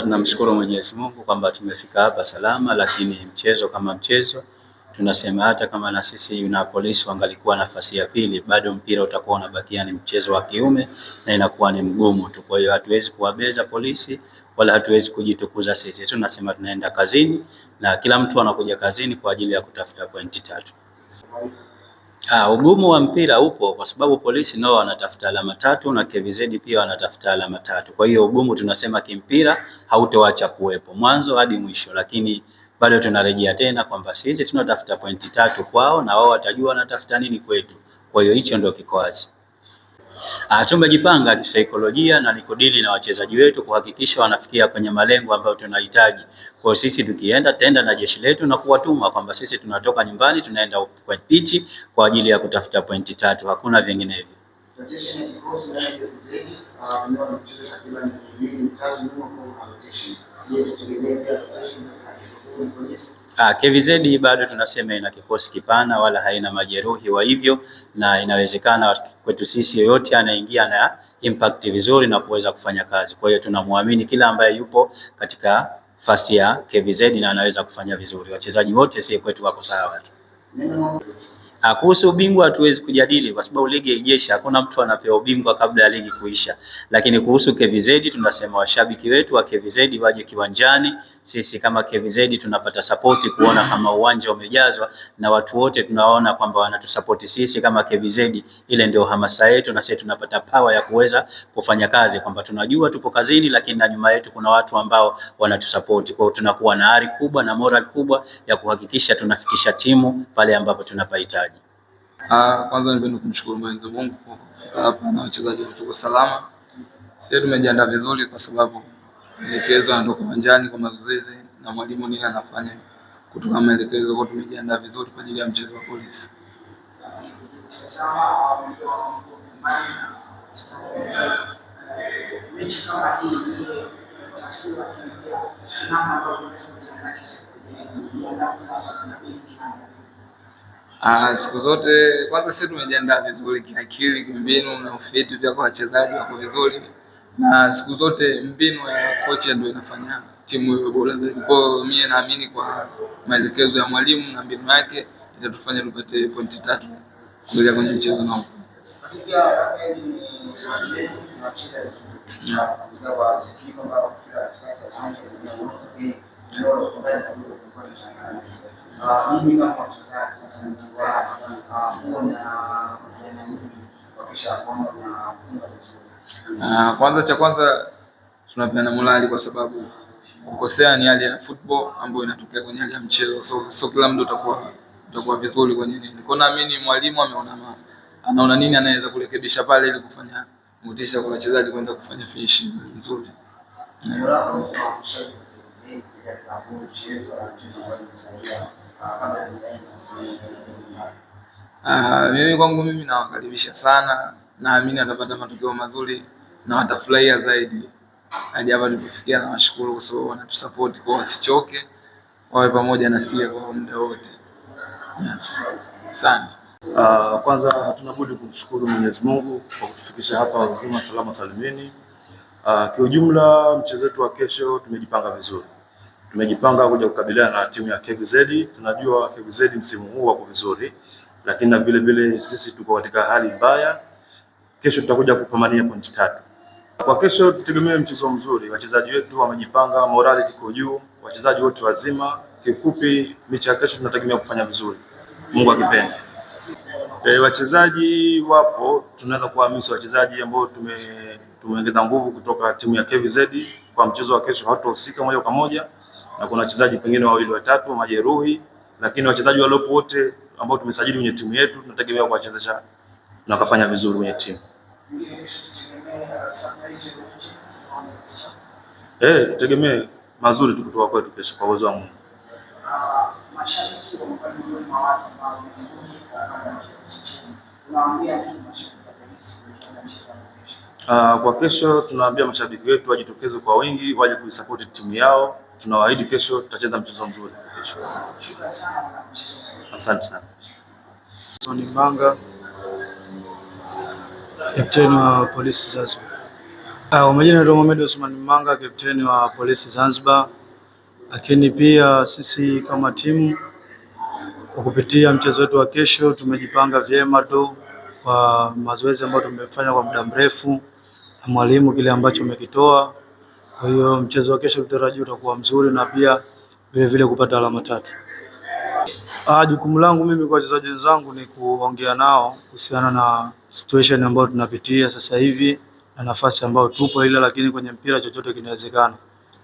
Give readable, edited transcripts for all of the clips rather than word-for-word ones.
Tunamshukuru Mwenyezi Mungu kwamba tumefika hapa salama, lakini mchezo kama mchezo tunasema hata kama na sisi na Polisi wangalikuwa nafasi ya pili, bado mpira utakuwa unabakia ni mchezo wa kiume na inakuwa ni mgumu tu. Kwa hiyo hatuwezi kuwabeza Polisi wala hatuwezi kujitukuza sisi. Tunasema tunaenda kazini na kila mtu anakuja kazini kwa ajili ya kutafuta pointi 3. Ugumu wa mpira upo kwa sababu Polisi nao wanatafuta alama 3 na KVZ pia wanatafuta alama 3. Kwa hiyo ugumu tunasema kimpira hautoacha kuwepo mwanzo hadi mwisho, lakini bado tunarejea tena kwamba sisi tunatafuta pointi 3 kwao na wao watajua wanatafuta nini kwetu. Kwa hiyo hicho ndio kikoazi. Tumejipanga kisaikolojia na nikodili na wachezaji wetu kuhakikisha wanafikia kwenye malengo ambayo tunahitaji. Kwa sisi tukienda tenda na jeshi letu na kuwatuma kwamba sisi tunatoka nyumbani tunaenda kwa pitch kwa ajili ya kutafuta pointi 3, hakuna vinginevyo. KVZ bado tunasema ina kikosi kipana wala haina majeruhi wa hivyo, na inawezekana kwetu sisi yoyote anaingia na impact vizuri na kuweza kufanya kazi. Kwa hiyo tunamwamini kila ambaye yupo katika first ya KVZ na anaweza kufanya vizuri. Wachezaji wote si kwetu wako sawa tu. Kuhusu ubingwa hatuwezi kujadili kwa sababu ligi haijaisha, hakuna mtu anapewa ubingwa kabla ya ligi kuisha. Lakini kuhusu KVZ tunasema washabiki wetu wa KVZ waje kiwanjani. Sisi kama KVZ tunapata support kuona kama uwanja umejazwa na watu wote tunaona kwamba wanatusupport sisi kama KVZ. Ile ndio hamasa yetu na sisi tunapata power ya kuweza kufanya kazi, kwamba tunajua tupo kazini lakini na nyuma yetu kuna watu ambao wanatusupport. Kwa hiyo tunakuwa na ari kubwa na moral kubwa ya kuhakikisha tunafikisha timu pale ambapo tunapahitaji. Kwanza nipende kumshukuru Mwenyezi Mungu kwa kufika hapa na wachezaji wetu kwa salama. Sisi tumejiandaa vizuri kwa sababu maelekezo ndio uwanjani kwa mazoezi na mwalimu nini anafanya kutoka maelekezo, kwa tumejiandaa vizuri kwa ajili ya mchezo wa Polisi. Mechi kama hii ni taswira ya namna ambavyo siku zote kwanza sisi tumejiandaa vizuri kiakili, kimbinu na ufiti pia kwa wachezaji wako vizuri, na siku zote mbinu ya kocha ndio inafanya timu iwe bora zaidi. Kwa hiyo mimi naamini kwa maelekezo ya mwalimu na mbinu yake itatufanya tupate pointi 3 kuelekea kwenye mchezo nao. Kwanza cha kwanza tunapeana morali kwa sababu kukosea ni hali ya football ambayo inatokea kwenye hali ya mchezo. So kila mtu utakuwa vizuri kwenye nini. Kwa naamini mwalimu anaona nini anaweza kurekebisha pale ili kufanya motisha kwa wachezaji kwenda kufanya finishing nzuri. Mimi kwangu nawakaribisha sana, naamini atapata matokeo mazuri na watafurahia zaidi. Hadi hapa tulipofikia na washukuru kwa sababu wanatusupport, kwa wasichoke, wawe pamoja na sisi kwa muda wote. Asante. Kwanza hatuna budi kumshukuru Mwenyezi Mungu kwa kutufikisha hapa wazima salama salimini. Kwa ujumla mchezo wetu wa kesho tumejipanga vizuri. Tumejipanga kuja kukabiliana na timu ya KVZ. Tunajua KVZ msimu huu wako vizuri, lakini na vile sisi tuko katika hali mbaya. Kesho tutakuja kupambania pointi 3. Kwa kesho tutegemee mchezo mzuri. Wachezaji wetu wamejipanga, morali iko juu, wachezaji wote wazima. Kifupi mechi ya kesho tunategemea kufanya vizuri, Mungu akipenda. Wachezaji wapo, tunaweza kuhamisa wachezaji ambao tumeongeza nguvu kutoka timu ya KVZ kwa mchezo wa kesho, hawatahusika moja kwa moja, na kuna wachezaji pengine 2 3 majeruhi, lakini wachezaji waliopo wote ambao tumesajili kwenye timu yetu tunategemea kuwachezesha na kufanya vizuri kwenye timu. Tutegemee mazuri tu kutoka kwetu kesho kwa uwezo wa Mungu. Kwa kesho tunawaambia mashabiki wetu wajitokeze kwa wingi, waje kuisupport timu yao. Tunawaahidi kesho tutacheza mchezo mzuri kesho. Asante sana. Ni Manga, kapteni wa Polisi Zanzibar. Majina ni Mohamed Osman Manga, kapteni wa Polisi Zanzibar. Lakini pia sisi kama timu kwa kupitia mchezo wetu wa kesho tumejipanga vyema tu kwa mazoezi ambayo tumefanya kwa muda mrefu na mwalimu kile ambacho amekitoa. Kwa hiyo mchezo wa kesho tutarajia utakuwa mzuri na pia vile vile kupata alama 3. Jukumu langu mimi kwa wachezaji wenzangu ni kuongea nao kuhusiana na situation ambayo tunapitia sasa hivi na nafasi ambayo tupo, ila lakini kwenye mpira chochote kinawezekana.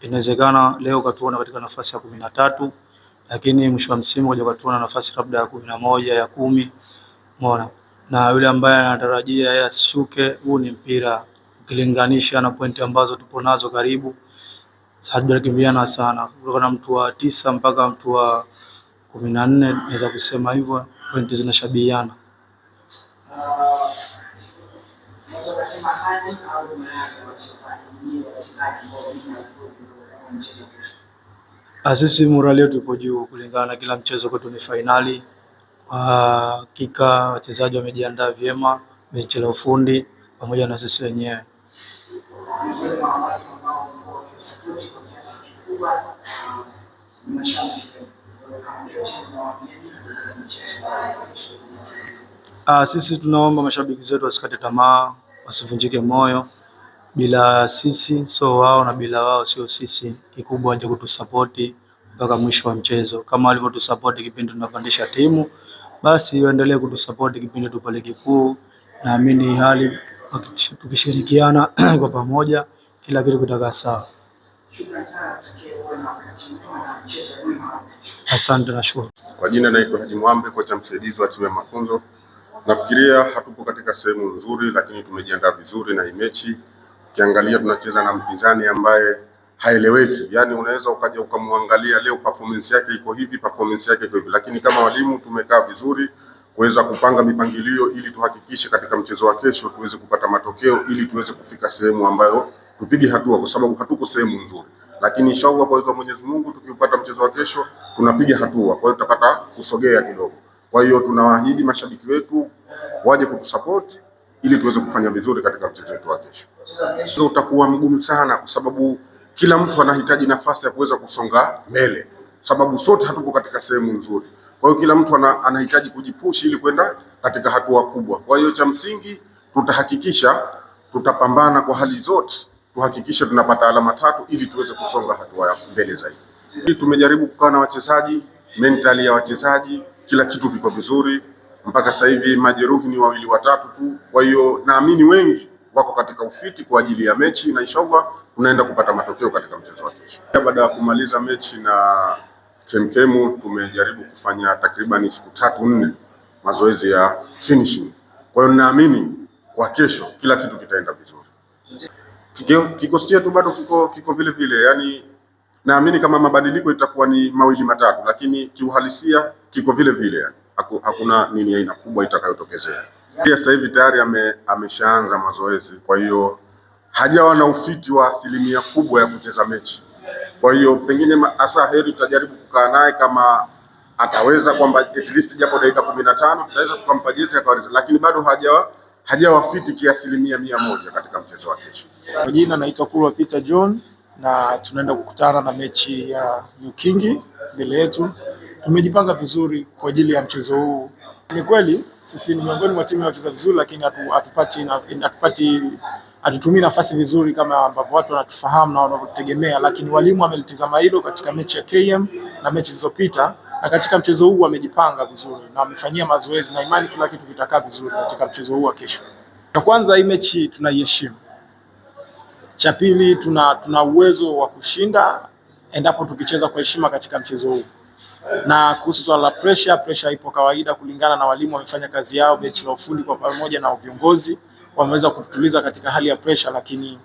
Inawezekana leo katuona katika nafasi ya 13, lakini mwisho wa msimu kuja katuona nafasi labda ya 11 ya 10. Umeona? Na yule ambaye anatarajia yeye asishuke, huu ni mpira. Ukilinganisha na pointi ambazo tupo nazo karibu, hatukimbiana sana. Kutoka na mtu wa 9 mpaka mtu wa 14, naweza kusema hivyo, pointi zinashabihiana. Sisi morali yetu ipo juu kulingana na kila mchezo kwetu ni fainali. Hakika wachezaji wamejiandaa vyema, benchi la ufundi pamoja na sisi wenyewe. Sisi tunaomba mashabiki zetu wasikate tamaa, wasivunjike moyo. Bila sisi sio wao na bila wao sio sisi. Kikubwa waje kutusapoti mpaka mwisho wa mchezo. Kama walivyotusapoti kipindi tunapandisha timu, basi waendelee kutusapoti kipindi tupo ligi kuu. Naamini hali tukishirikiana kwa pamoja kila kitu kitakaa sawa. Asante na shukuru. Kwa jina naitwa Haji Mwambe, kocha msaidizi wa timu ya mafunzo. Nafikiria hatupo katika sehemu nzuri, lakini tumejiandaa vizuri na hii mechi. Ukiangalia tunacheza na mpinzani ambaye haeleweki. Yaani unaweza ukaja ukamwangalia leo performance yake iko hivi, performance yake iko hivi. Lakini kama walimu tumekaa vizuri kuweza kupanga mipangilio ili tuhakikishe katika mchezo wa kesho tuweze kupata matokeo ili tuweze kufika sehemu ambayo tupige hatua, kwa sababu hatuko sehemu nzuri. Lakini inshallah kwa uwezo wa Mwenyezi Mungu tukiupata mchezo wa kesho tunapiga hatua. Kwa hiyo tutapata kusogea kidogo. Kwa hiyo tunawaahidi mashabiki wetu waje kutusupport ili tuweze kufanya vizuri katika mchezo wetu wa kesho. Mchezo utakuwa mgumu sana kwa sababu kila mtu anahitaji nafasi ya kuweza kusonga mbele, sababu sote hatupo katika sehemu nzuri. Kwa hiyo kila mtu anahitaji kujipush ili kwenda katika hatua kubwa. Kwa hiyo cha msingi tutahakikisha tutapambana kwa hali zote, tuhakikishe tunapata alama 3 ili tuweze kusonga hatua ya mbele zaidi. Tumejaribu kukaa na wachezaji, mentali ya wachezaji, kila kitu kiko vizuri. Mpaka sasa hivi majeruhi ni 2 watatu tu. Kwa hiyo naamini wengi wako katika ufiti kwa ajili ya mechi na inshallah tunaenda kupata matokeo katika mchezo wa kesho. Baada ya kumaliza mechi na Kemkemu tumejaribu kufanya takriban siku 3-4 mazoezi ya finishing. Kwa hiyo naamini kwa kesho kila kitu kitaenda vizuri. Kikosi chetu bado kiko vile vile, yani naamini kama mabadiliko itakuwa ni 2 matatu, lakini kiuhalisia kiko vile vile. Hakuna nini aina kubwa itakayotokezea. Pia sasa hivi tayari ameshaanza mazoezi, kwa hiyo hajawa na ufiti wa 100% kubwa ya kucheza mechi. Kwa hiyo pengine asa heri tutajaribu kukaa naye kama ataweza kwamba at least japo dakika 15 tutaweza tukampa jezi akawa, lakini bado hajawa fiti kiasilimia 100% katika mchezo wa kesho. Kwa jina naitwa Kulwa Peter John na tunaenda kukutana na mechi ya New King mbele yetu. Tumejipanga vizuri kwa ajili ya mchezo huu. Ni kweli sisi ni miongoni mwa timu inacheza vizuri, lakini hatutumii nafasi vizuri kama ambavyo watu wanatufahamu na wanavyotegemea, lakini walimu wamelitazama hilo katika mechi ya KM na mechi zilizopita, na katika mchezo huu wamejipanga vizuri na wamefanyia mazoezi na imani kila kitu kitakaa vizuri katika mchezo huu wa kesho. Kwa kwanza hii mechi tunaiheshimu. Cha pili tuna uwezo wa kushinda endapo tukicheza kwa heshima katika mchezo huu. Na kuhusu swala la pressure ipo kawaida kulingana na walimu wamefanya kazi yao, benchi la ufundi kwa pamoja na viongozi wameweza kututuliza katika hali ya pressure, lakini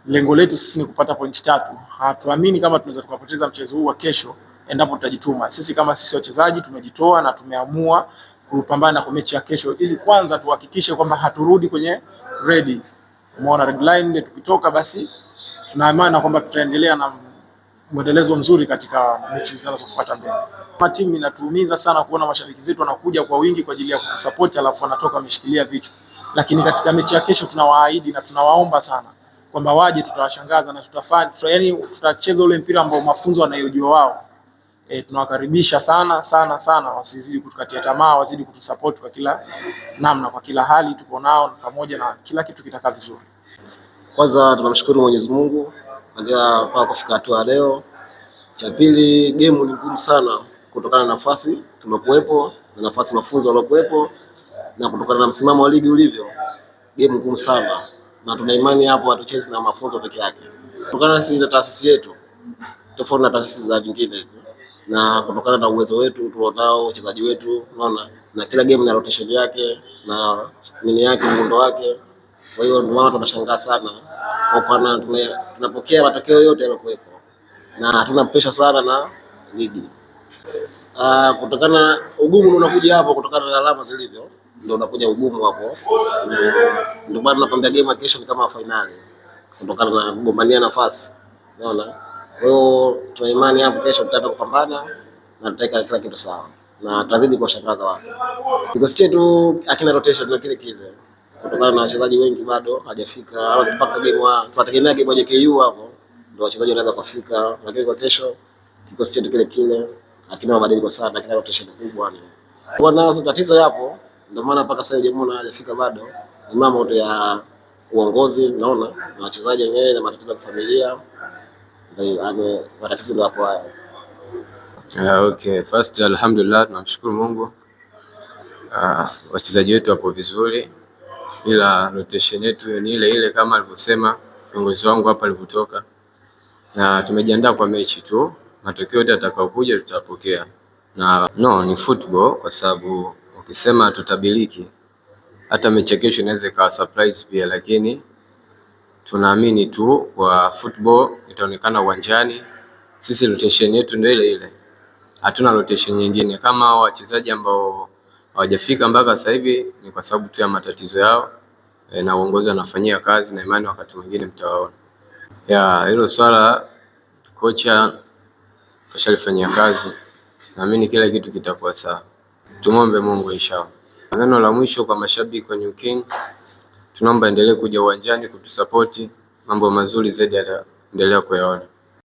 lengo letu sisi ni kupata pointi 3. Hatuamini kama tunaweza tukapoteza mchezo huu wa kesho endapo tutajituma. Sisi kama sisi wachezaji tumejitoa na tumeamua kupambana kwa mechi ya kesho ili kwanza tuhakikishe kwamba haturudi kwenye ready. Umeona red line tukitoka, basi tunaamini kwamba tutaendelea na mwendelezo mzuri katika mechi zinazofuata mbele. Timu inatuumiza sana kuona mashabiki zetu wanakuja kwa wingi kwa ajili ya kutusupport alafu wanatoka wameshikilia vichwa. Lakini katika mechi ya kesho tunawaahidi na tunawaomba sana kwamba waje, tutawashangaza na yani tutacheza ule mpira ambao mafunzo wanayojua wao. Tunawakaribisha sana sana sana, wasizidi kutukatia tamaa, wazidi kutusupport kwa kila namna, kwa kila hali tupo nao pamoja na kila kitu kitakaa vizuri. Kwanza tunamshukuru Mwenyezi Mungu mpaka kufika hatua leo. Cha pili, game ni ngumu sana kutokana na nafasi tulokuwepo na nafasi mafunzo yalokuwepo na kutokana na msimamo wa ligi ulivyo. Game ngumu sana na tuna imani hapo hatuchezi na mafunzo peke yake. Kutokana na sisi na taasisi yetu tofauti na taasisi za nyingine hizo, na kutokana na uwezo wetu tulionao, wachezaji wetu, unaona, na kila game na rotation yake na nini yake, muundo wake. Kwa hiyo ndio maana tunashangaa sana kwa kuwa tunapokea matokeo yote yalokuwepo na hatuna pressure sana na ligi. Kutokana ugumu unakuja hapo kutokana na alama zilivyo, ndio unakuja ugumu hapo. Ndio maana tunakwambia game ya kesho ni kama finali kutokana na kugombania nafasi, unaona. Kwa hiyo tuna imani hapo kesho tutaenda kupambana na tutaweka kila kitu sawa na tutazidi kuwashangaza watu. Kikosi chetu akina rotation na kile kile kutokana na wachezaji wengi bado hajafika, mpaka tunategemea game ya JKU hapo ndio wachezaji wanaweza kufika, lakini kwa kesho kikosi chetu kile kile hakina mabadiliko sana, hakina rotation kubwa ni. Kwa nao tatizo yapo, ndio maana mpaka sasa hujamwona hajafika bado. Ni mambo ya uongozi, naona na wachezaji wenyewe na matatizo ya familia, ndio matatizo ndio hapo hayo. Okay, first alhamdulillah, tunamshukuru Mungu. Wachezaji wetu wapo vizuri, ila rotation yetu ni ile ile kama alivyosema kiongozi wangu hapa alipotoka, na tumejiandaa kwa mechi tu. Matokeo yote atakayokuja tutapokea, na ni football, kwa sababu ukisema tutabiliki hata mechi kesho inaweza ikawa surprise pia, lakini tunaamini tu kwa football itaonekana uwanjani. Sisi rotation yetu ndio ile ile, hatuna rotation nyingine. Kama wachezaji ambao hawajafika mpaka sasa hivi ni kwa sababu tu ya matatizo yao, na uongozi wanafanyia kazi, na imani wakati mwingine mtawaona. Hilo swala kocha kashalifanyia kazi, naamini kila kitu kitakuwa sawa. Tumombe Mungu inshallah. Neno la mwisho kwa mashabiki wa New King, tunaomba endelee kuja uwanjani kutusapoti, mambo mazuri zaidi yataendelea kuyaona.